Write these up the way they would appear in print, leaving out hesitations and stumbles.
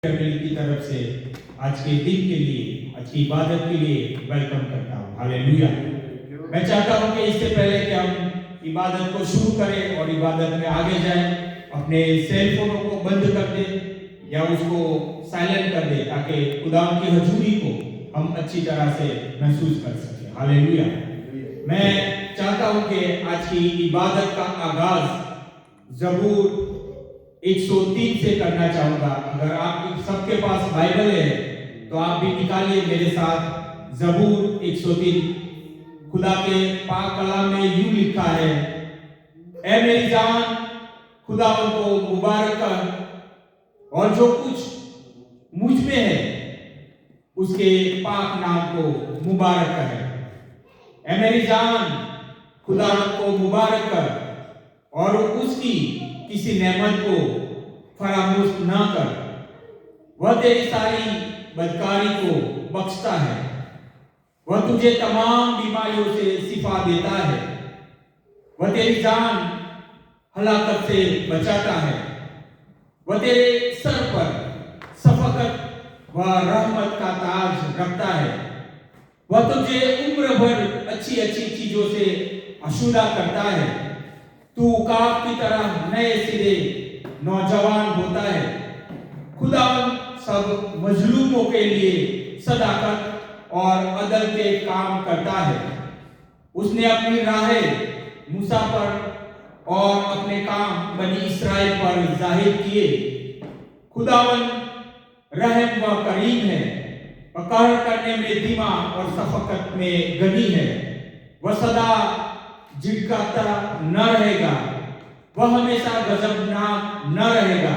Family की तरफ से आज के दिन के लिए, आज की इबादत के लिए वेलकम करता हूँ। हालेलुया। मैं चाहता हूँ कि इससे पहले कि हम इबादत को शुरू करें और इबादत में आगे जाएं, अपने सेल फोनों को बंद कर दें या उसको साइलेंट कर दें ताकि खुदा की हजूरी को हम अच्छी तरह से महसूस कर सकें। हालेलुया। मैं चाहता हूँ कि आज की इबादत का आगाज ज़बूर 103 से करना चाहूंगा। अगर आप सबके पास बाइबल है तो आप भी निकालिए मेरे साथ ज़बूर 103। खुदा के पाक कलाम में यूं लिखा है, ऐ मेरी जान खुदा को मुबारक कर और जो कुछ मुझ में है उसके पाक नाम को मुबारक कर। ऐ मेरी जान खुदा को मुबारक कर और उसकी किसी नेमत को फरामोश ना कर। वह तेरी सारी बदकारी को बख्शता है, वह तुझे तमाम बीमारियों से शिफा देता है, वह तेरी जान हलाकत से बचाता है, वह तेरे सर पर शफकत व रहमत का ताज रखता है, वह तुझे उम्र भर अच्छी अच्छी चीजों से आशुदा करता है। तू उकाब की तरह नए सिरे नौजवान होता है। खुदा सब मजलूमों के लिए सदाकत और अदल के काम करता है। उसने अपनी राहें मूसा पर और अपने काम बनी इस्राएल पर जाहिर किए। खुदावन रहम व करीम है, पकड़ करने में धीमा और शफकत में गनी है। वह सदा झिड़काता न रहेगा, वह हमेशा गजबनाक न रहेगा।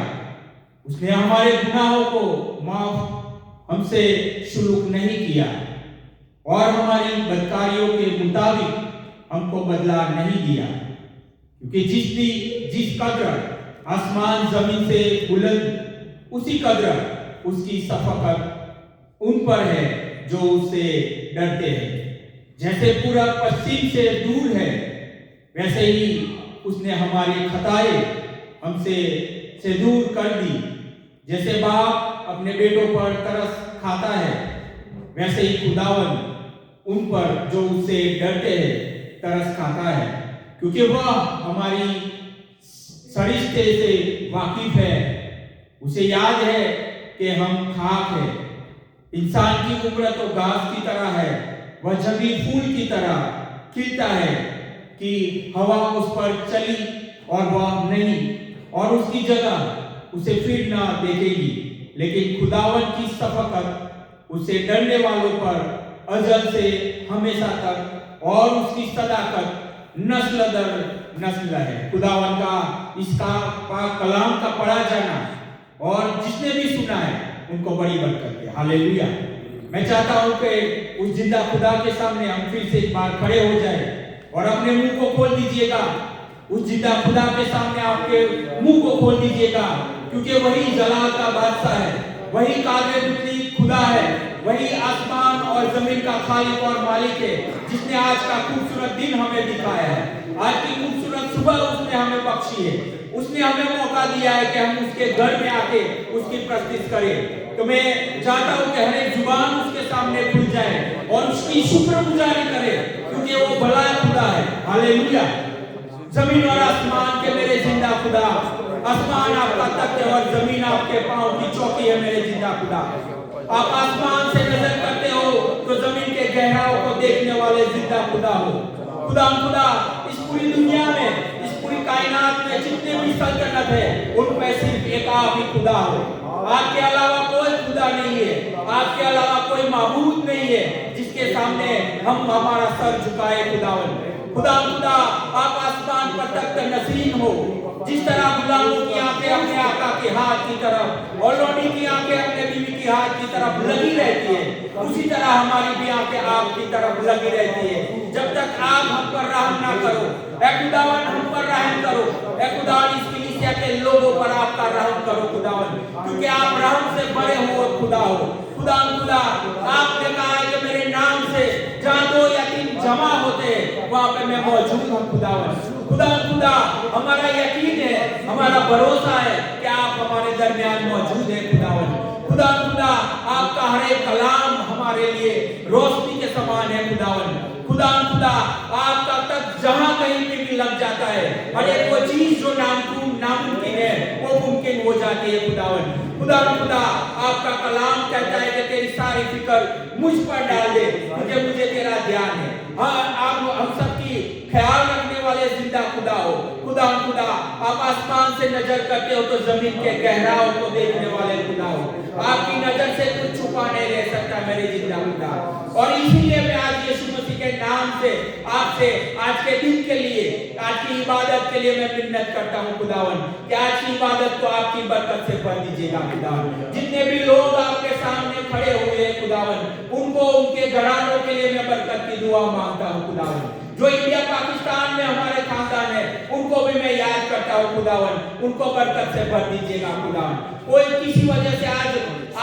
उसने हमारे गुनाहों को माफ हमसे शुल्क नहीं किया और हमारी बदकारियों के मुताबिक हमको बदला नहीं दिया। क्योंकि जिस कदर आसमान जमीन से बुलंद, उसी कदर उसकी शफकत उन पर है जो उससे डरते हैं। जैसे पूरब पश्चिम से दूर है, वैसे ही उसने हमारी खताएं हमसे दूर कर दी। जैसे बाप अपने बेटों पर तरस खाता है, वैसे ही खुदावन उन पर जो उससे डरते हैं तरस खाता है। क्योंकि वह हमारी सरिश्ते से वाकिफ है। उसे याद है कि हम खाक है। इंसान की उम्र तो घास की तरह है, वह जंगली फूल की तरह खिलता है कि हवा उस पर चली और वह नहीं और उसकी जगह उसे फिर ना देखेगी। लेकिन खुदावन की शफकत उसे डरने वालों पर अजल से हमेशा तक और उसकी सदाकत नस्ल दर नस्ल है। खुदावन का इसका पाक कलाम का पढ़ा जाना और जिसने भी सुना है उनको बड़ी बरकत है। हालेलुया। मैं चाहता हूं कि उस जिंदा खुदा के सामने हम फिर से एक बार खड़े हो जाए और अपने मुंह को खोल दीजिएगा। उस जिंदा खुदा के सामने आपके मुंह को खोल दीजिएगा, क्योंकि वही जलाल का बादशाह है, वही कादिर मुतलक खुदा है, वही आसमान और जमीन का खालिक और मालिक है, जिसने आज का खूबसूरत दिन हमें दिखाया है। आज की खूबसूरत सुबह उसने हमें बख्शी है। उसने हमें मौका दिया है कि हम उसके घर में आके उसकी प्रस्तुति करें। तो मैं चाहता हूं कि हर एक जुबान उसके सामने खुल जाए और उसकी शुक्रगुजारी करे, क्योंकि वो भला खुदा है। हालेलुया। जमीन और आसमान के मेरे जिंदा खुदा, आसमान आपका तख्त है और जमीन आपके पांव की चौकी है मेरे जिंदा खुदा। आप आसमान से नजर करते हो तो जमीन के गहराओं को देखने वाले जिंदा खुदा हो। खुदा इस पूरी दुनिया में, इस पूरी कायनात में जितने भी सल्तनत है उन पे सिर्फ एक आप ही खुदा हो। आपके अलावा कोई खुदा नहीं है, आपके अलावा कोई माबूद नहीं है जिसके सामने हम हमारा सर झुकाए। खुदा आप आसमान पर तख्त नसीन हो। जिस तरह गुलामों की आंखें अपने आका के हाथ की तरफ और लोनी की आंखें अपने बीवी की हाथ की तरफ लगी रहती है, उसी तरह हमारी भी आंखें आपकी तरफ लगी रहती है। जब तक आप हम पर रहम ना करो, ऐ खुदावन हम पर रहम करो। ऐ खुदावन इस कलीसिया के लोगों पर आपका रहम करो खुदावन, क्योंकि आप रहम से बड़े हुए खुदा हो। खुदा आपने कहा है कि मेरे नाम से जहां दो या तीन जमा होते वहां पे मैं मौजूद हूं। खुदा हमारा यकीन है, हमारा भरोसा है कि आप हमारे दरमियान मौजूद है खुदावन। खुदा खुदा आपका हर एक कलाम हमारे लिए रोशनी के समान है खुदावन। खुदा खुदा आपका तक जहां कहीं पे भी लग जाता है, हर एक वो चीज जो नामुमकिन है वो मुमकिन हो जाती है खुदावन। खुदा खुदा आपका कलाम कहता है कि तेरी सारी फिक्र मुझ पर डाल दे, मुझे तेरा ध्यान है। आप हम सबकी ख्याल रखने वाले जिंदा खुदा हो। खुदा खुदा आप आसमान से नजर करते हो तो जमीन के गहराव को देखने वाले खुदा हो। आपकी नजर से कुछ छुपा नहीं रह सकता मेरे जिंदा खुदा। और इसीलिए मैं आज यीशु मसीह के नाम से आपसे आज के दिन के लिए, आज की इबादत के लिए मैं मिन्नत करता हूँ खुदावन कि आज की इबादत को आपकी बरकत से भर दीजिएगा खुदावन। जितने भी लोग आपके सामने खड़े हुए हैं खुदावन, उनको उनके घरानों के लिए मैं बरकत की दुआ मांगता हूँ खुदावन। जो इंडिया पाकिस्तान में हमारे खानदान है उनको भी मैं याद करता हूँ खुदावन, उनको बरकत से भर दीजिएगा खुदावन। कोई किसी वजह से आज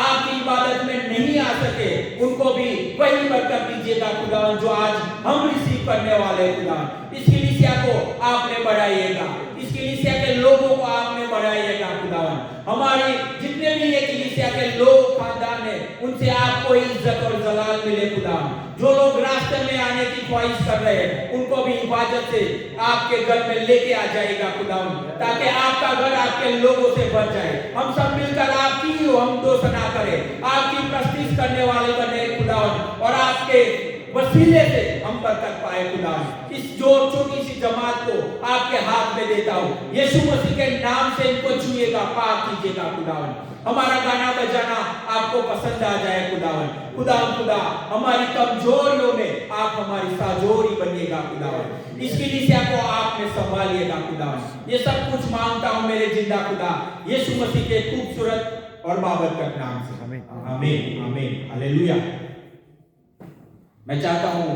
आपकी इबादत में नहीं आ सके, उनको भी वही बरकत दीजिएगा खुदावन जो आज हम रिसीव करने वाले हैं खुदावन। इस कलीसिया को आपने बढ़ाइएगा, इस कलीसिया के लोगों को आपने बढ़ाइएगा खुदावन। हमारे जितने भी ये कलीसिया के लोग खानदान है उनसे आपको इज्जत और जलाल मिले खुदावन। जो लोग रास्ते में आने की ख्वाहिश कर रहे हैं उनको भी हिफाजत से आपके घर में लेके आ जाएगा खुदावन, ताकि आपका घर आपके लोगों से भर जाए। हम सब मिलकर आपकी हम दो सना करें, आपकी प्रस्तुति करने वाले बने खुदावन, और आपके वसीले से हम बरकत पाए खुदावन। इस जो छोटी सी जमात को आपके हाथ में देता हूँ, यीशु मसीह के नाम से इनको छुएगा, पाक कीजिएगा खुदावन। हमारा गाना बजाना आपको पसंद आ जाए खुदावन। खुदावन खुदा हमारी कमजोरियों में आप हमारी साजोरी बनिएगा खुदावन। इस कलीसिया को आपने संभालिएगा खुदावन। ये सब कुछ मांगता हूँ मेरे जिंदा खुदा यीशु मसीह के खूबसूरत और बाबरकत नाम से, आमीन आमीन आमीन हालेलुया। मैं चाहता हूं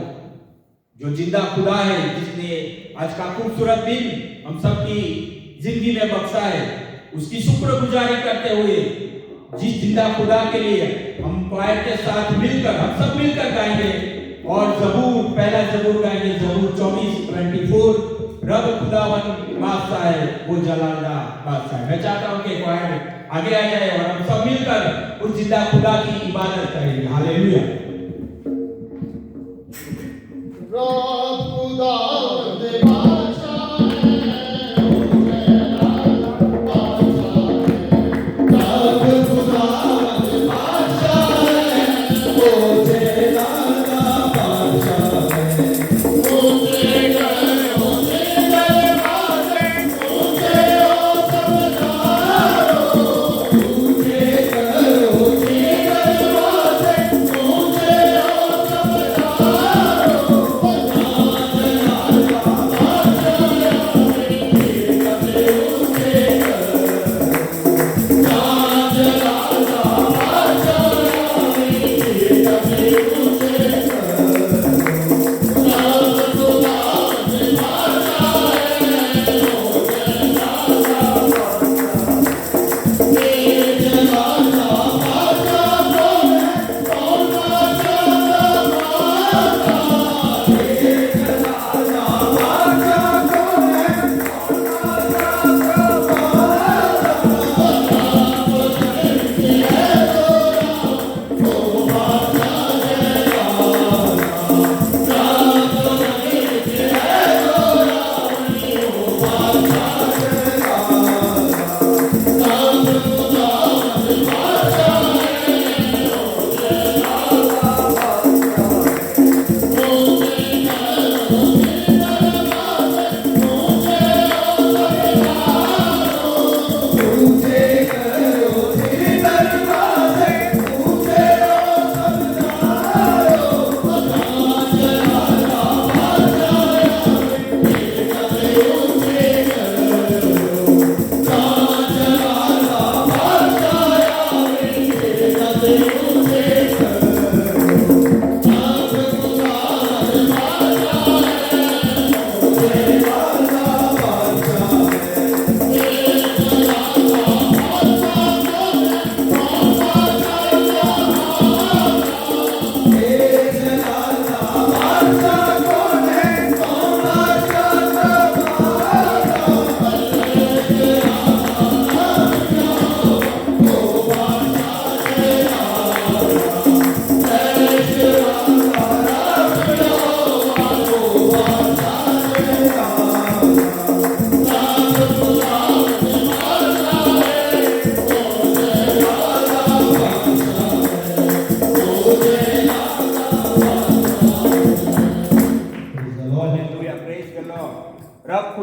जो जिंदा खुदा है, जिसने आज का खूबसूरत दिन हम सबकी जिंदगी में बख्शा है, उसकी शुक्रगुजारी करते हुए जिस जिंदा खुदा के लिए हम क्वायर के साथ मिलकर हम सब मिलकर गाएंगे और जबूर, पहला जबूर गाएंगे, जबूर 24 रब खुदावन बादशाह है, वो जलाला बादशाह है। मैं चाहता हूं कि क्वायर आगे आ जाए और हम सब मिलकर उस जिंदा खुदा की इबादत करेंगे। हालेलुया। रब खुदावंद बादशाह है, रब खुदावंद बादशाह है, वो जलाला बादशाह है। ऊंचे कर दरवाजे, ऊंचे हो सबदारो, ऊंचे कर दरवाजे, ऊंचे हो सबदारो।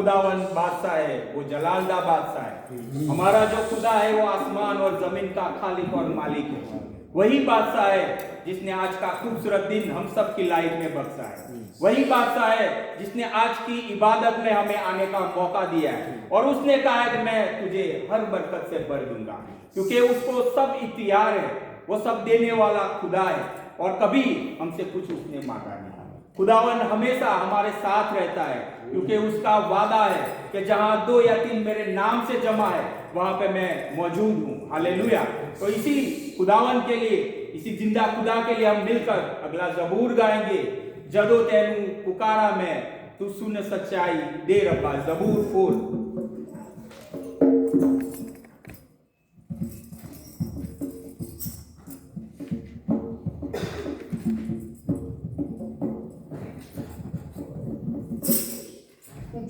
खुदावन बादशाह है वो जलालदा बादशाह है। हमारा जो खुदा है वो आसमान और जमीन का खालिक और मालिक है। वही बादशाह है जिसने आज का खूबसूरत दिन हम सब की लाइफ में बख्शा है। वही बादशाह है जिसने आज की इबादत में हमें आने का मौका दिया है और उसने कहा है कि मैं तुझे हर बरकत से भर दूंगा, क्योंकि उसको सब इख्तियार है। वो सब देने वाला खुदा है और कभी हमसे कुछ उसने मांगा नहीं। खुदावन हमेशा हमारे साथ रहता है, क्योंकि उसका वादा है कि जहां 2 या 3 मेरे नाम से जमा है वहां पे मैं मौजूद हूं। हालेलुया। तो इसी खुदावन के लिए, इसी जिंदा खुदा के लिए हम मिलकर अगला जबूर गाएंगे। जदों तैनू पुकारा मैं तू सुन सच्चाई दे रब्बा। जबूर 4।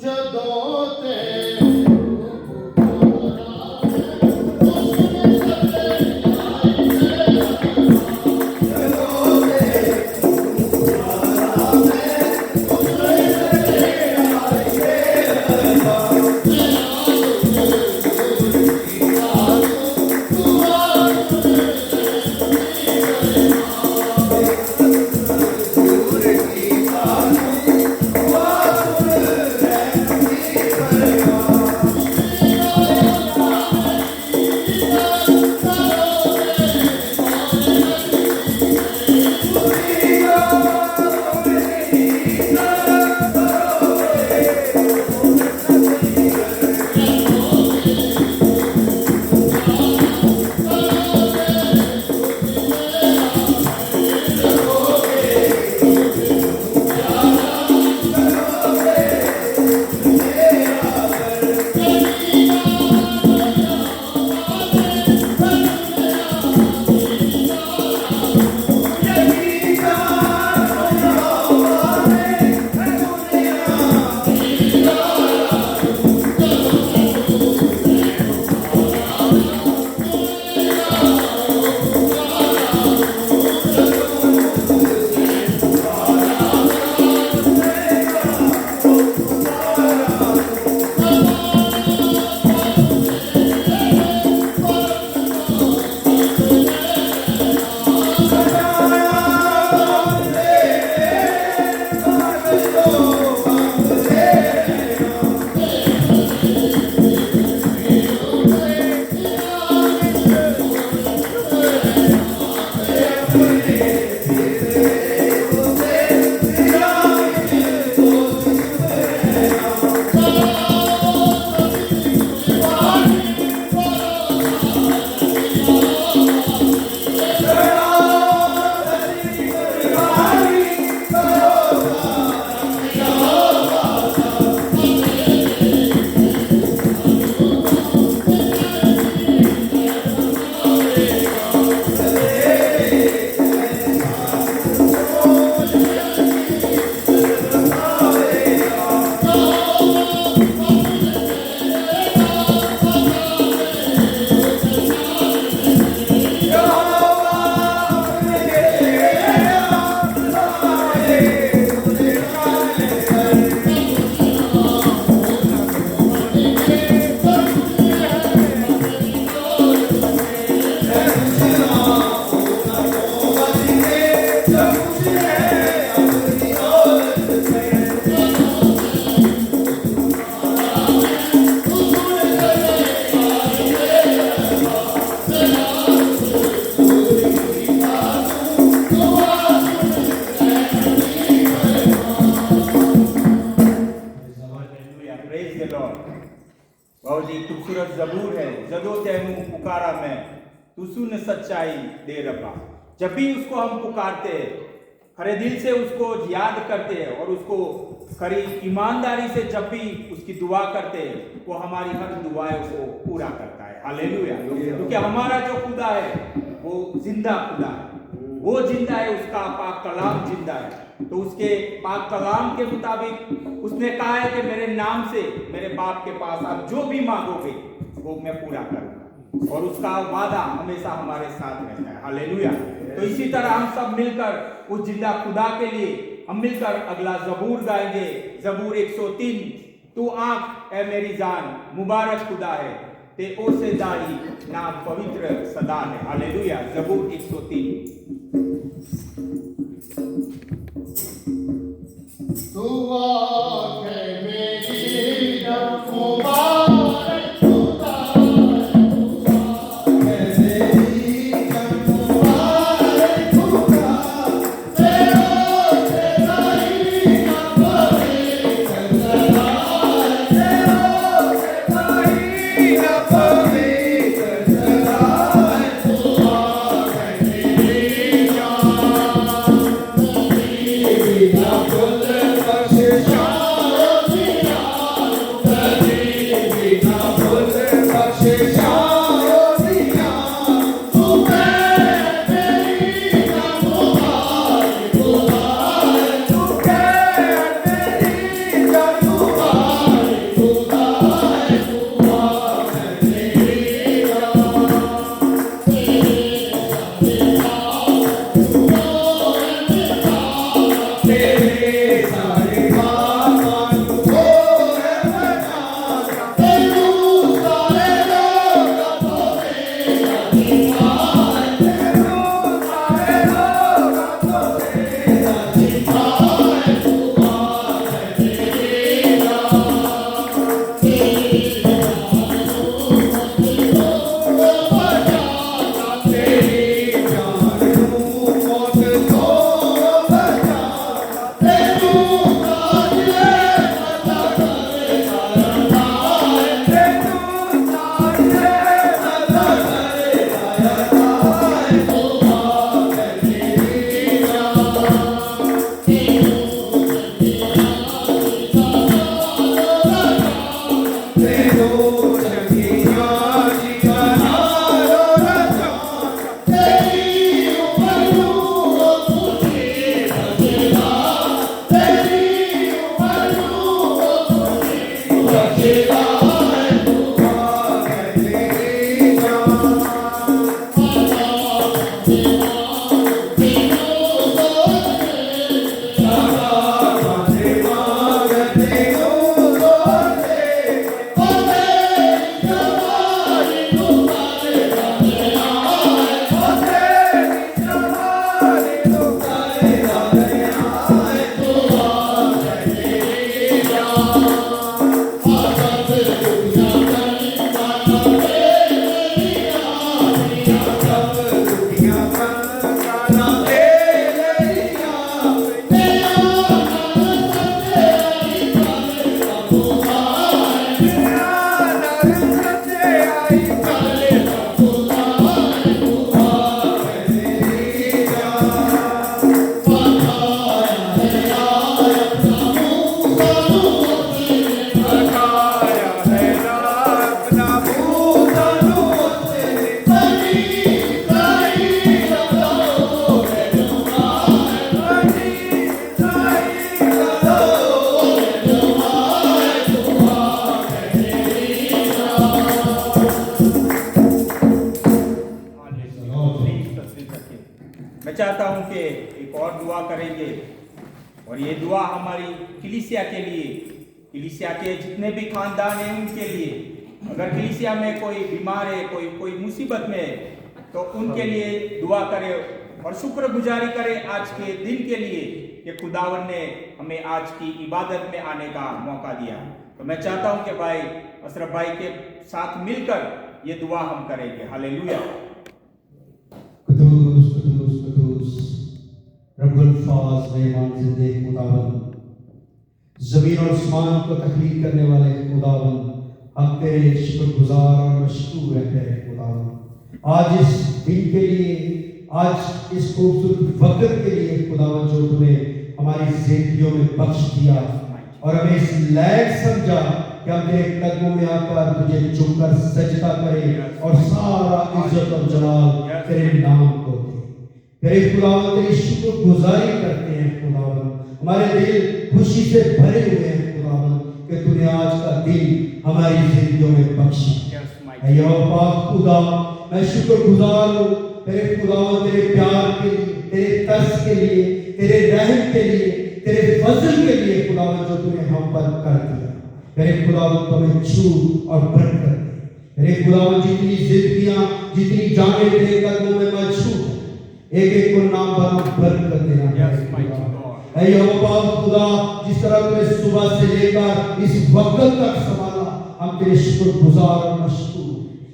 जदों ते बहुत ही खूबसूरत जबूर है। जदों तैनू पुकारा मैं तू सुन सच्चाई दे रब्बा। जब भी उसको हम पुकारते हैं, खरे दिल से उसको याद करते हैं और उसको खरी ईमानदारी से जब भी उसकी दुआ करते हैं, वो हमारी हर दुआओं को पूरा करता है। हालेलुया। क्योंकि हमारा जो खुदा है वो जिंदा खुदा है, वो जिंदा है, उसका पाक कलाम जिंदा है। तो उसके पाक कलाम के मुताबिक उसने कहा है कि मेरे नाम से मेरे बाप के पास आप जो भी मांगोगे वो मैं पूरा करूंगा, और उसका वादा हमेशा हमारे साथ रहता है। हालेलुया। तो इसी तरह हम सब मिलकर उस जिंदा खुदा के लिए हम मिलकर अगला जबूर गाएंगे। जबूर 103 तू आंख ए मेरी जान मुबारक खुदा है, ते ओ से दाढ़ी नाम पवित्र सदा है। हालेलुया। ज़बूर 103। तू आंख है मेरी जान मुबारक खुदा है, मेरी जान मुबारक खुदा, तेरा ही नाम पवित्र सदा है, तेरा ही नाम पवित्र सदा है। तू आंख है मेरी जान, बिना फुल बख्शिशा दिया, बिना फुल बख्शिशा दिया, तू मेरी जान मुबारक खुदा है, तू मेरी जान मुबारक खुदा है। तू आंख है मेरी तेरे सारे काम को है बजाना, तेरू सारे लोग को मेरा दीवार, तेरू सारे लोग को मेरा दीवार। तू आंख है मेरी जान, तेरी जान को मौत को बचाना, तेरू काजले मता करे दयाला है, तेरू काजले मता करे दयाला है। तू आंख है मेरी जान, तेरू शकीया जिगाना रो रचा, तेरी उमरू तुझे बचेगा, तेरी उमरू तुझे बचेगा है। तू आंख है मेरी जान, मैं चाहता हूं कि एक और दुआ करेंगे, और ये दुआ हमारी कलीसिया के लिए, कलीसिया के जितने भी खानदान हैं उनके लिए। अगर कलीसिया में कोई बीमार है, कोई मुसीबत में है, तो उनके लिए दुआ करें और शुक्रगुजारी करें आज के दिन के लिए कि खुदावन ने हमें आज की इबादत में आने का मौका दिया। तो मैं चाहता हूं कि भाई अशरफ भाई के साथ मिलकर ये दुआ हम करेंगे। हालेलुया। कुदूस कुदूस कुदूस रब्बुल फाज़ रहमान ज़िंदे खुदावन, ज़मीन और आसमान को तख्लीक करने वाले खुदावन, हम तेरे शुक्रगुजार और मशकूर हैं तेरे खुदावन। आज इस दिन के लिए, आज इस खूबसूरत वक्त के लिए खुदावन जो तूने हमारी जिंदगियों में बख्श दिया और हमें इस लायक समझा कि हम तेरे कदमों में आकर तुझे झुककर सजदा करें और सारा इज्जत और जलाल तेरे नाम को दे। तेरे खुदावन तेरी शुक्रगुजारी करते हैं खुदावन, हमारे दिल खुशी से भरे हुए हैं खुदावन कि तूने आज का दिन हमारी जिंदगियों में बख्शा। ऐ यहोवा खुदा, मैं शुक्रगुजार हूँ तेरे खुदावन, तेरे प्यार के लिए, तेरे तरस के लिए, तेरे रहम के लिए, तेरे फजल के लिए खुदावन जो तूने हम पर कर दिया। मेरे खुदावन तो हमें छू और बरकत दे। मेरे खुदावन जितनी जिंदगियां जितनी जाने तेरे कदमों में मछू एक एक को नाम बरकत देना। Yes, mighty God. ऐ यहोवा खुदा, जिस तरह तूने सुबह से लेकर इस वक्त तक संभाला, हम तेरे शुक्रगुजार और मशकूर।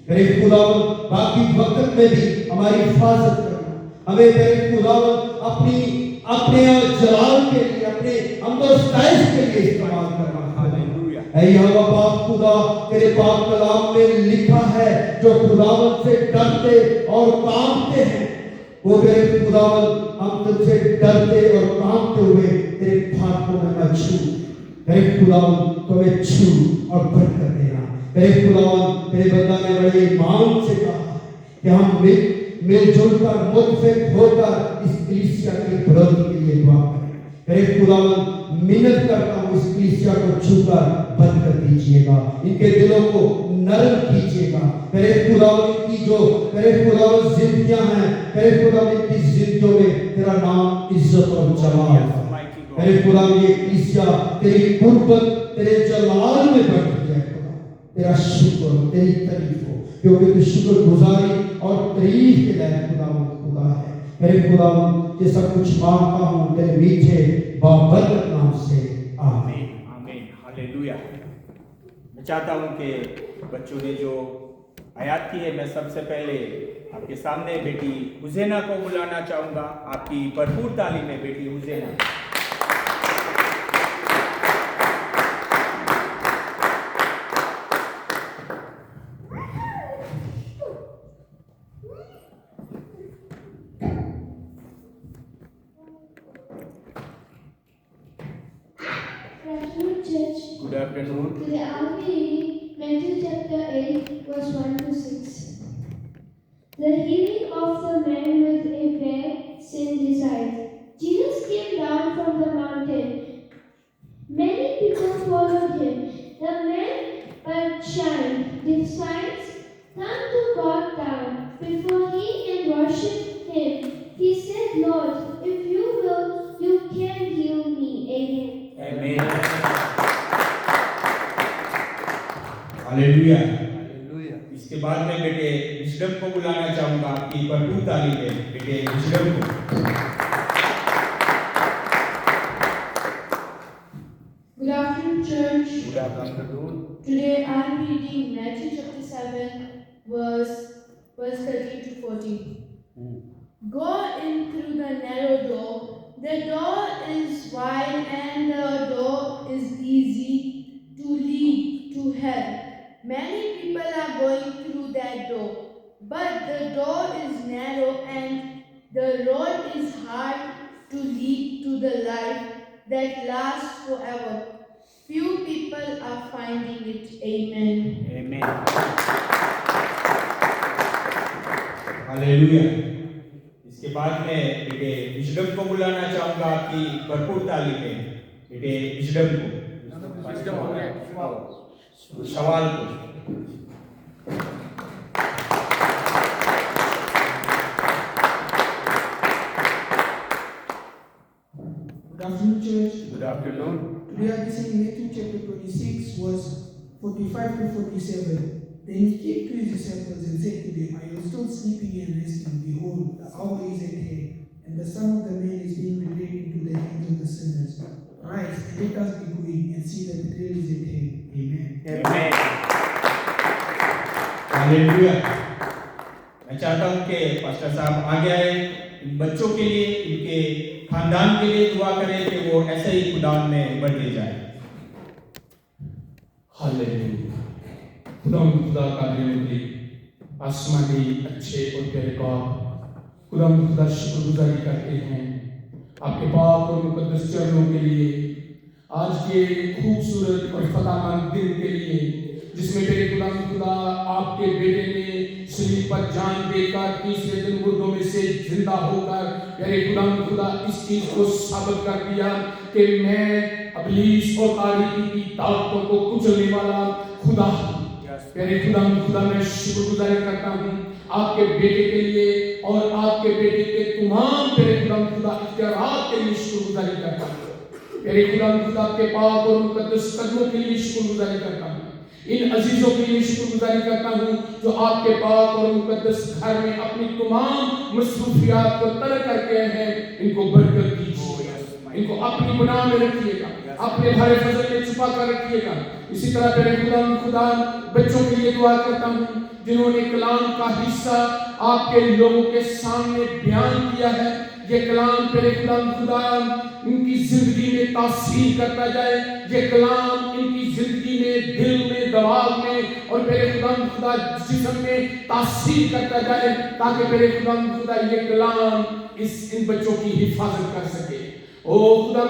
मेरे खुदावन बाकी वक्त में भी हमारी हिफाजत करना, हमें मेरे खुदावन अपने जलाल के लिए, अपने हमदोस्ताइश के लिए इस्तेमाल करना। हालेलुया। ऐ यहोवा बाप खुदा, तेरे पाक कलाम में लिखा है, जो खुदावन से डरते और कांपते हैं, वो मेरे खुदावन हम तुझसे डरते और कांपते हुए तेरे फाटकों में न छू। मेरे खुदावन तुम्हें छू और बरकत देना। मेरे खुदावन तेरे बंदा ने बड़े ईमान से कहा कि हम मिलजुल कर मुत्तफिक होकर इस कलीसिया की बढ़ोतरी के लिए दुआ करें। मेरे खुदावन मिन्नत करता हूँ, इस कलीसिया को छूकर बरकत दीजिएगा, इनके दिलों को नरम कीजिएगा। मेरे खुदावन की जो मेरे खुदावन जिंदगियां हैं, मेरे खुदावन की जिंदगियों में तेरा नाम इज्जत और जलाल। मेरे खुदावन ये कलीसिया तेरी कुर्बत, तेरे जलाल में बैठ जाए। खुदा तेरा शुक्र, तेरी तारीफ हो, क्योंकि तू शुक्रगुजारी और तारीफ के लायक खुदावन खुदा है। मेरे खुदावन ये सब कुछ मांगता हूँ तेरे मीठे बाबरकत नाम से, आमीन। आमीन। हालेलुया। मैं चाहता हूं कि बच्चों ने जो आयत की है, मैं सबसे पहले आपके सामने बेटी हुसैना को बुलाना चाहूंगा। आपकी भरपूर ताली में बेटी Husaina. Good afternoon. Today I'll be reading Matthew chapter 8, verse 1 to 6. The healing of the man with a bad sin decides. Jesus came down from the mountain. Many people followed him. The man but shined. Disciples turned to God down before he and worshipped him. He said, Lord, if you will, you can heal me. Amen. Amen. Hallelujah. इसके बाद में बेटे wisdom को बुलाना चाहूंगा। आपकी भरपूर ताली में बेटे विशडम को। Good afternoon, church. Good afternoon. Today I am reading Matthew chapter 7, verse 13 to 14. Go in through the narrow door. The door is wide and the door is easy to lead to hell. Many people are going through that door, but the door is narrow and the road is hard to lead to the life that lasts forever. Few people are finding it. Amen. Amen. Hallelujah. इसके बाद में बेटे wisdom को बुलाना चाहूंगा। आपकी भरपूर ताली में बेटे विशडम को। सवाल को। Good afternoon, church. Good afternoon. Today I'll be saying Matthew chapter 26, verse 45 to 47. Then he came to his disciples and said to them, Are you still sleeping and resting? Behold, the hour is at hand, and the Son of the Man is being betrayed into the hands of the sinners. Rise, and let us be going and see that the betrayal is at hand. Amen. Amen. Hallelujah. मैं चाहता हूं कि pastor साहब आगे आए, इन बच्चों के लिए, इनके खानदान के लिए दुआ करें कि वो ऐसे ही खुदावन में बढ़ते जाए। हालेलुया। खुदा का दिल आसमानी अच्छे और प्यारे बाप, खुदा शुक्रगुजारी करते हैं आपके पाक और मुकद्दस चरणों के लिए, आज के खूबसूरत और फतेहमंद दिन के लिए, जिसमें मेरे खुदा आपके बेटे ने शरीर पर जान देकर तीसरे दिन मुर्दों में से जिंदा होकर मेरे खुदा इस चीज को साबित कर दिया कि मैं इब्लीस और तारीकी की ताकतों को कुचलने वाला खुदा। मेरे खुदा मैं शुक्रगुजारी करता हूँ आपके बेटे के लिए और आपके बेटे के तमाम मेरे खुदा इख्तियारात के लिए शुक्रगुजारी करता हूँ। मेरे खुदा आपके पाक और मुकद्दस कदमों के लिए शुक्रगुजारी करता हूँ। इन अजीजों के लिए शुक्रगुजारी करता हूँ जो आपके पाक और मुकद्दस घर में अपनी तमाम मसरूफियात को तरक करके आए हैं। इनको बरकत दीजिए, इनको अपनी गुनाह में रखिएगा, अपने भरे फजल में छुपा कर रखिएगा। इसी तरह मेरे खुदा बच्चों के लिए दुआ करता हूँ जिन्होंने कलाम का हिस्सा आपके लोगों के सामने बयान किया है। ये कलाम तेरे खुदा इनकी जिंदगी में तासीर करता जाए, ये कलाम इनकी जिंदगी में, दिल में, दिमाग में और मेरे खुदा जिस्म में तासीर करता जाए, ताकि मेरे खुदा ये कलाम इन बच्चों की हिफाजत कर सके। ओ खुदा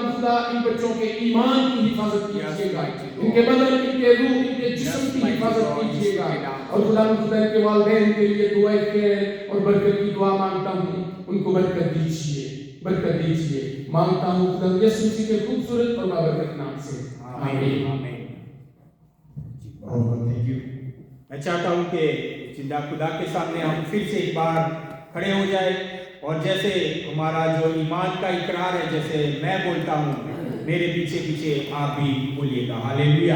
इन बच्चों के ईमान की हिफाजत कीजिएगा, इनके बदन, इनके रूह, इनके जिस्म की हिफाजत कीजिएगा। और खुदा के वालिदैन के लिए दुआएं खैर और बरकत की दुआ मांगता हूँ, उनको बरकत दीजिए, बरकत दीजिए। मांगता हूँ खुदा यीशु मसीह के खूबसूरत और बाबरकत नाम से, आमीन। आमीन। बहुत थैंक यू। मैं चाहता हूँ कि जिंदा खुदा के सामने हम फिर से एक बार खड़े हो जाए और जैसे हमारा जो ईमान का इकरार है, जैसे मैं बोलता हूँ मेरे पीछे पीछे आप भी बोलिएगा। हालेलुया।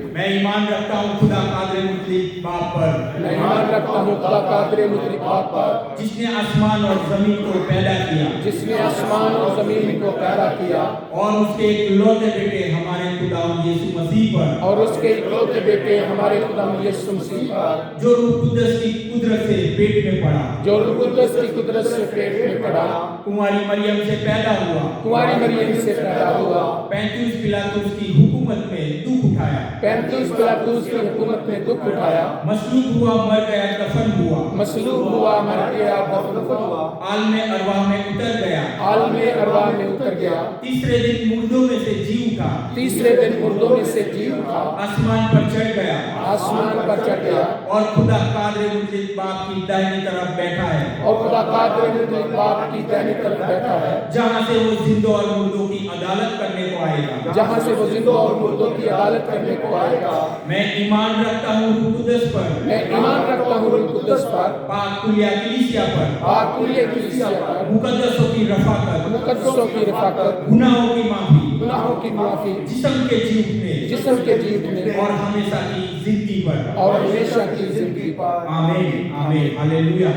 मैं ईमान रखता हूँ खुदा कादिर मुतलक बाप पर, मैं ईमान रखता हूँ खुदा कादिर मुतलक बाप पर, जिसने आसमान और जमीन को पैदा किया, जिसने आसमान और जमीन को पैदा किया, और उसके इकलौते बेटे हमारे खुदा यीशु मसीह पर, और उसके इकलौते बेटे हमारे खुदा यीशु मसीह पर, जो रूह कुदस की कुदरत से पेट में पड़ा, जो रूह कुदस की कुदरत से पेट में पड़ा, कुंवारी मरियम से पैदा हुआ, कुंवारी मरियम से पैदा हुआ, 35 पिलातुस की हुकूमत में दुख उठाया, 35 पिलातुस की हुकूमत में दुख उठाया, मसलूब हुआ, मर गया, दफन हुआ, मसलूब हुआ, मर गया, दफन हुआ, आलमे अरवाह में उतर गया, आलमे अरवाह में उतर गया, तीसरे दिन मुर्दों में से जी उठा, तीसरे दिन मुर्दों में से जी उठा, आसमान पर चढ़ गया, आसमान पर चढ़ गया, और खुदा कादिर मुतलक बाप की दाहिनी तरफ बैठा है, और खुदा कादिर मुतलक बाप की दाहिनी तरफ बैठा है, जहाँ से वो जिंदों और मुर्दों की अदालत करने को आएगा, जहाँ से वो जिंदों और मुर्दों की अदालत करने को आएगा। मैं ईमान रखता हूँ रूह कुदस पर, मैं ईमान रखता हूँ रूह कुदस पर, पाक कुलिया कलीसिया पर, पाक कुलिया कलीसिया पर, मुकद्दसों की रफाकत, मुकद्दसों की रफाकत, गुनाहों की माफी, गुनाहों की माफी, जिस्म के जी उठने, जिस्म के जी उठने, और हमेशा की जिंदगी पर, और हमेशा की जिंदगी पर। आमीन आमीन हालेलुया।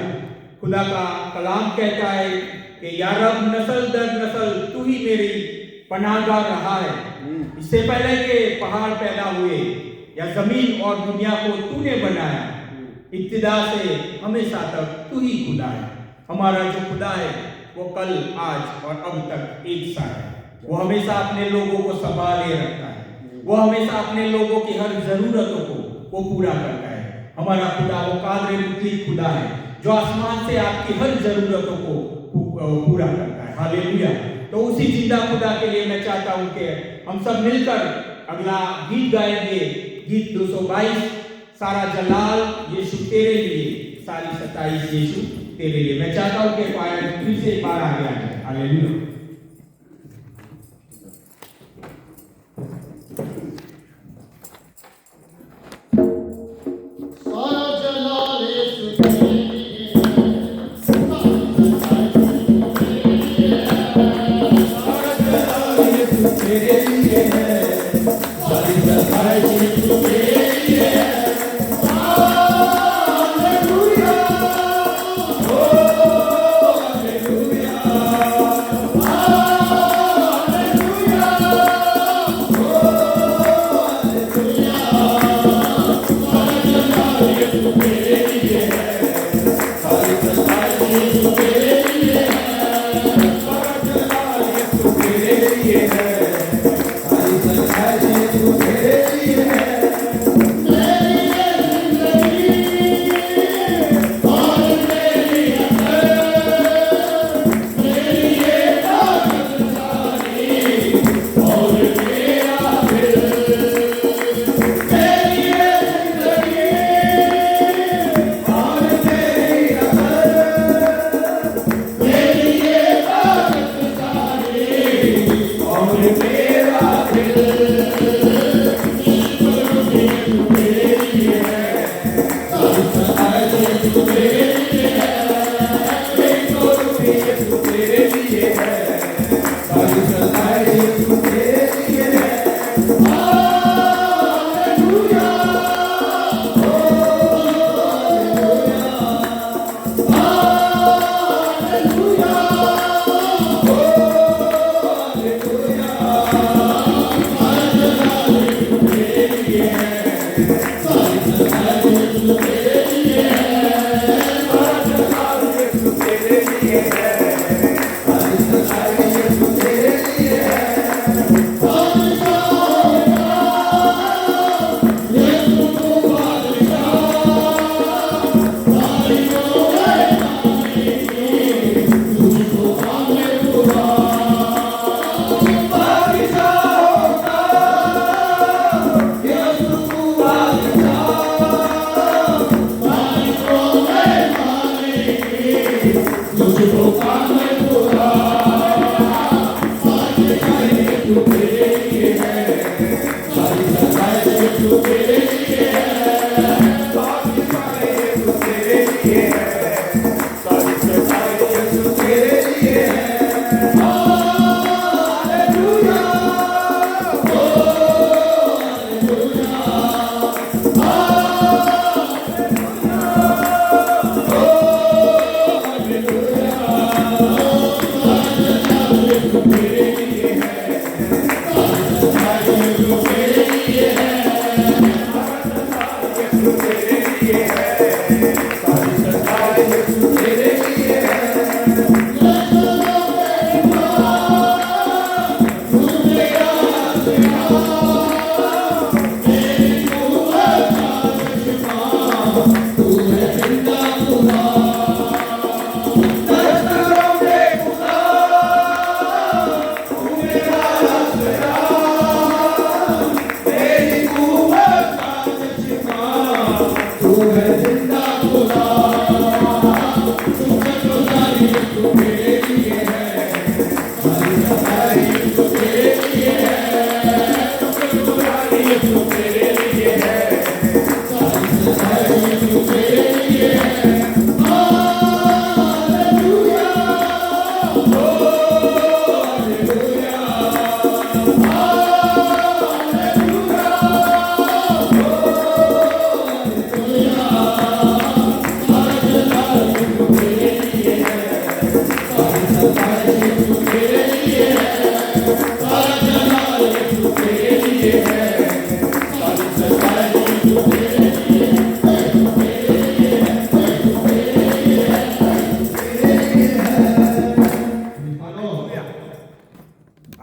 खुदा का कलाम कहता है कि या रब नस्ल दर नस्ल तू ही मेरी पनाहगाह रहा है। इससे पहले के पहाड़ पैदा हुए या जमीन और दुनिया को तूने बनाया, इब्तिदा से हमेशा तक तू ही खुदा है। हमारा जो खुदा है वो कल, आज और अब तक एक सा है। वो हमेशा अपने लोगों को संभाले रखता है, वो हमेशा अपने लोगों की हर जरूरतों को वो पूरा करता है। हमारा खुदा वो कादिर मुतलक खुदा है जो आसमान से आपकी हर जरूरतों को पूरा करता है। हालेलुया। तो उसी जिंदा खुदा के लिए मैं चाहता हूं कि हम सब मिलकर अगला गीत गाएंगे, गीत 222, सारा जलाल यीशु तेरे लिए, सारी 27 यीशु तेरे लिए। मैं चाहता हूं कि पाया फिर से एक बार आगे आ जाए। हालेलुया। Hallelujah.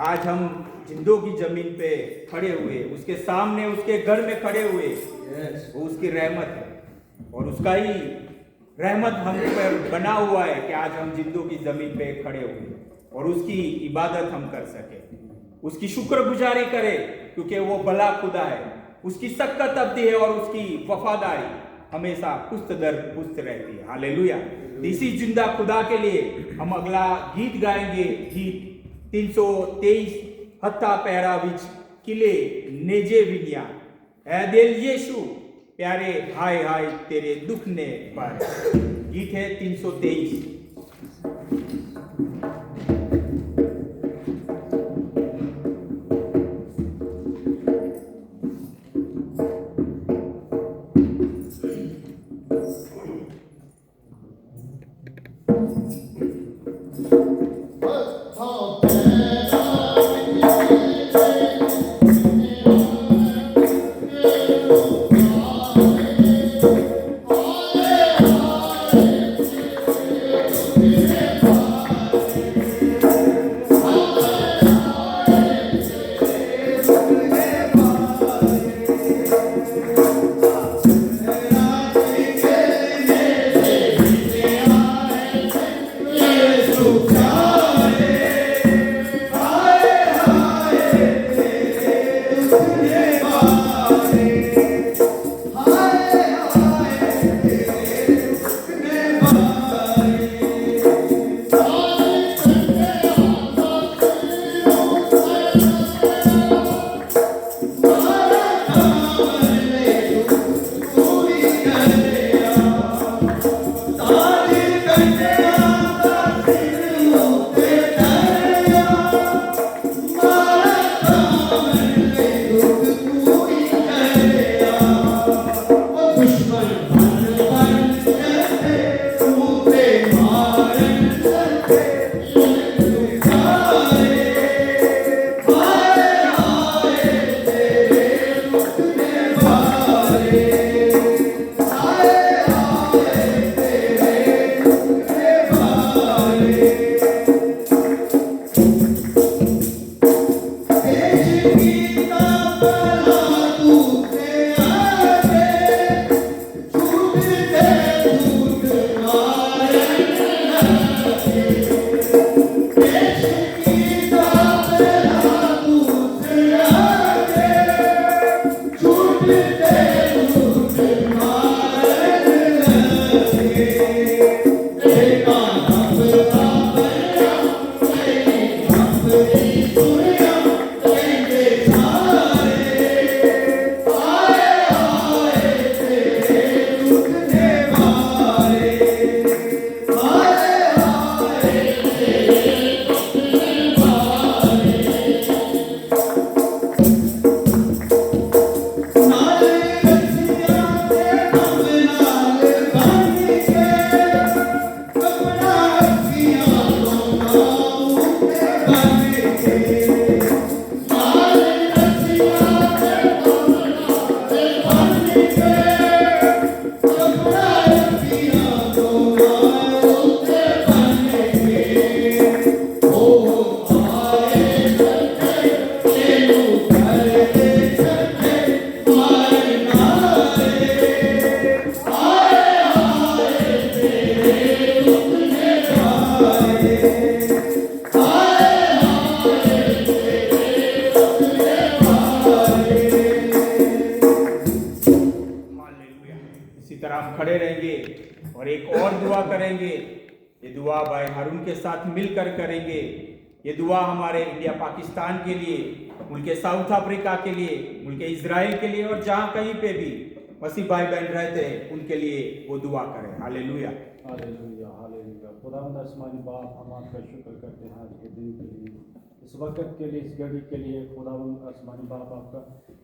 आज हम जिंदों की जमीन पे खड़े हुए, उसके सामने उसके घर में खड़े हुए, वो उसकी रहमत है और उसका ही रहमत हम पर बना हुआ है कि आज हम जिंदों की जमीन पे खड़े हुए और उसकी इबादत हम कर सके, उसकी शुक्रगुजारी करें क्योंकि वो भला खुदा है, उसकी सख्त अब्दी है और उसकी वफादारी हमेशा पुस्त दर पुस्त रहती है। हालेलुया। इसी जिंदा खुदा के लिए हम अगला गीत गाएंगे, गीत 323 हत्ता पैरा विच किले नेजे विनिया ऐ दिल यीशु प्यारे हाय हाय तेरे दुख ने पर। गीत है 323। Oh दुआ भाई हारून के साथ मिलकर करेंगे। ये दुआ हमारे इंडिया पाकिस्तान के लिए, मुल्क साउथ अफ्रीका के लिए, मुल्क इजराइल के लिए और जहाँ कहीं पे भी मसीह भाई बहन रहते हैं उनके लिए वो दुआ करें। Hallelujah hallelujah hallelujah. खुदावंद आसमानी बाप, हम आपका शुक्र करते हैं आज के दिन के लिए, इस वक्त के लिए, इस घड़ी के लिए। खुदावंद आसमानी बाप, आपका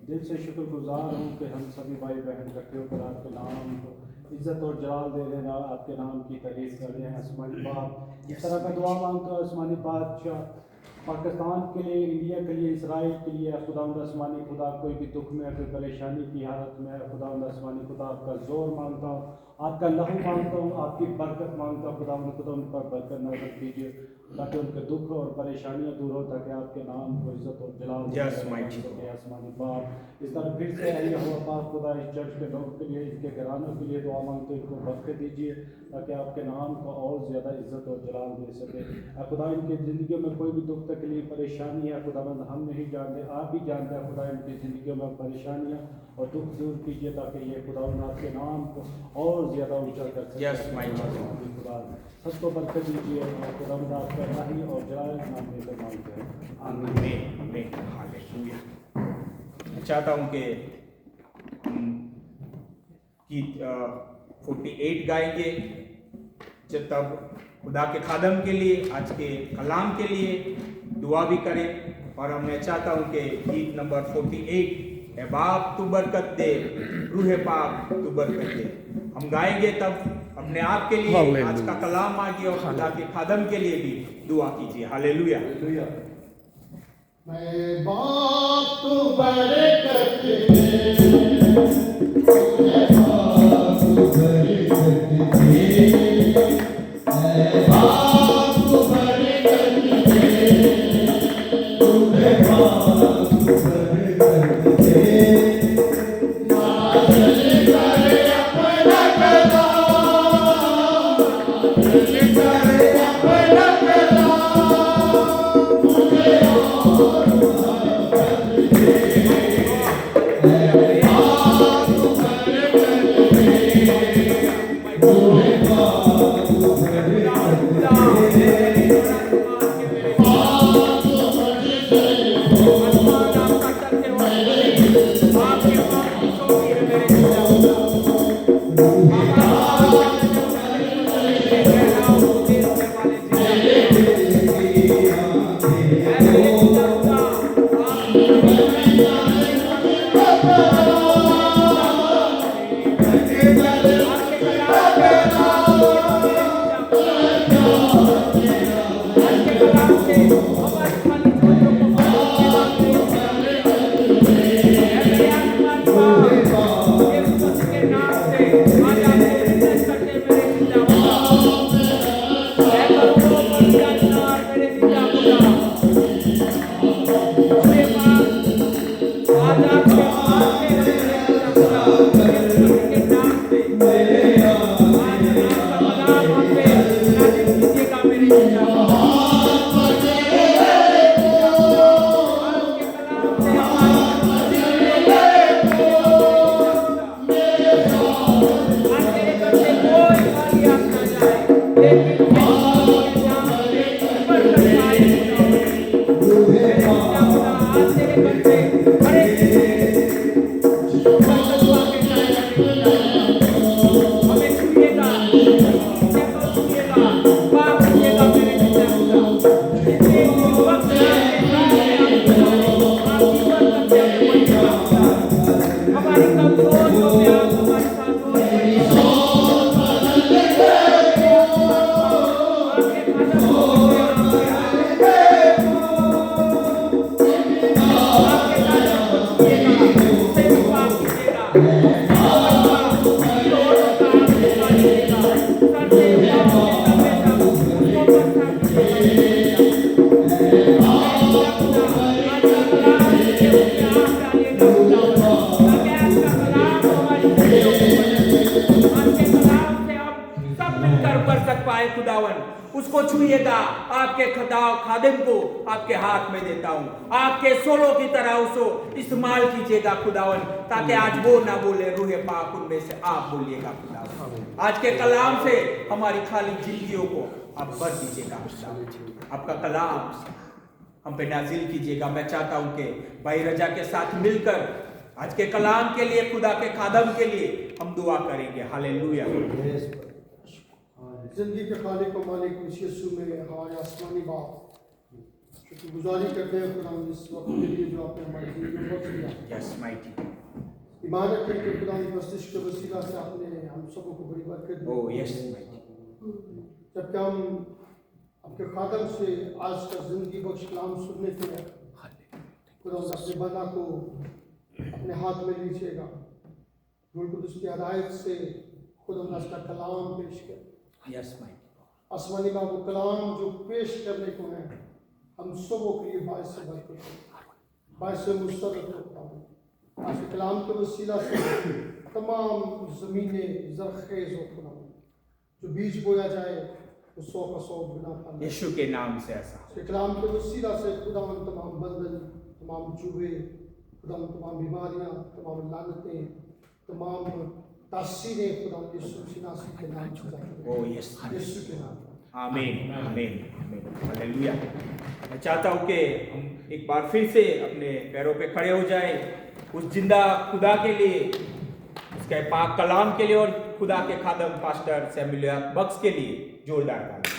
दिल से शुक्रगुजार हूँ कि हम सभी भाई बहन इकट्ठे होकर आपके नाम को इज्जत और जलाल दे रहे हैं, आपके नाम की तारीफ कर रहे हैं। आसमानी बाप, इस तरह का दुआ मांगता हूँ आसमानी बादशाह, पाकिस्तान के लिए, इंडिया के लिए, इसराइल के लिए। खुदावंद आसमानी खुदा, कोई भी दुख में, कोई परेशानी की हालत में, खुदावंद आसमानी खुदा, आपका जोर मांगता हूँ, आपका लहू मांगता हूँ, आपकी बरकत मांगता हूँ। खुदा उन पर बरकत नजर कीजिए ताकि उनके दुख और परेशानियाँ दूर हो, ताकि आपके नाम को इज्जत और जलाल आसमानी बाप। इस तरह फिर से आइए हुआ पाक खुदा, इस चर्च के लोगों के लिए, इनके घरानों के लिए दुआ मांगते, इनको बरकत दीजिए ताकि आपके नाम को और ज़्यादा इज्जत और जलाल दे सके। खुदा, इनकी ज़िंदगियों में कोई भी दुख तकलीफ परेशानी है खुदावंद, हम नहीं जानते, आप भी जानते हैं। खुदा, इनकी ज़िंदगियों में परेशानियाँ और दुख दूर कीजिए ताकि ये खुदावंद आपके नाम को और ज़्यादा ऊंचा कर सके। खुदा सबको बरकत दीजिए और खुदावंद आपका राही और जलाल नाम लेकर मांगते हैं। आमीन आमीन हालेलुया। मैं चाहता हूँ कि हम गीत 48 गाएंगे, जब तब खुदा के खादम के लिए, आज के कलाम के लिए दुआ भी करें। और मैं चाहता हूँ कि गीत नंबर 48, ए बाप तू बरकत दे, रूहे पाक तू बरकत दे, हम गाएंगे। तब अपने आप के लिए, आज का कलाम मांगिए और खुदा के खादम के लिए भी दुआ कीजिए। हालेलुया। मैं बाप तू बरकत दे, मैं बाप तू बरकत दे, मैं बाप तू बरकत दे, मैं बाप तू बरकत दे, नाज़िल करे अपना कलाम, नाज़िल करे अपना कलाम, मुझे और बरकत दे, बाप तू बरकत दे, मुझे बाप तू बरकत दे। उसको छूइएगा। आपके खादिम को आपके हाथ में देता हूँ, आपके सोलों की तरह उसको इस्तेमाल कीजिएगा खुदावन, ताकि आज वो ना बोले, रूहे पाक उनमें से आप बोलिएगा खुदावन। आज के कलाम से हमारी खाली जिंदगियों को आप भर दीजिएगा आपका कलाम हम पे नाजिल कीजिएगा। मैं चाहता हूं कि भाई रजा के साथ मिलकर आज के कलाम के लिए, खुदा के खादम के लिए हम दुआ करेंगे। हालेलुया। जिंदगी के खालिक और मालिक यीशु में हमारे आसमानी बाप शुक्रगुजारी करते हैं खुदा इस वक्त के लिए जो आपने हमारी जिंदगी में बख्श दिया। Yes mighty. ईमान रखें कि खुदा की बख्शिश के वसीला से आपने हम सबों को बड़ी बरकत दी। ओ यस माइटी। जबकि हम आपके खादम से आज का जिंदगी बख्श कलाम सुनने के लिए खुदा अपने बंदा को अपने हाथ में लीजिएगा। रूह कुदस की हदायत से खुदा उसका कलाम पेश कर। Yes mighty. आसमानी बाप वो कलाम जो पेश करने को है हम सबों के लिए बायस से बरकत हो, बायस से मुस्तरद होता हूँ। आज के कलाम के वसीला से तमाम ज़मीनें ज़रख़ेज़ हो खुदा, जो बीज बोया जाए वो 100 का 100 गुना फल। यीशु के नाम से ऐसा। इसके कलाम के वसीला से खुदा तमाम बंधन, तमाम जुबे, खुदा तमाम बीमारियाँ, तमाम लानतें, तमाम तासीरें खुदा यीशु मसीह के नाम से जाती हैं। ओ यस। यीशु के नाम। आमीन आमीन आमीन। हालेलुया। मैं चाहता हूँ कि हम एक बार फिर से अपने पैरों पे खड़े हो जाए उस जिंदा खुदा के लिए, उसके पाक कलाम के लिए और खुदा के खादम पास्टर सैमुअल बक्स के लिए जोरदार ताली।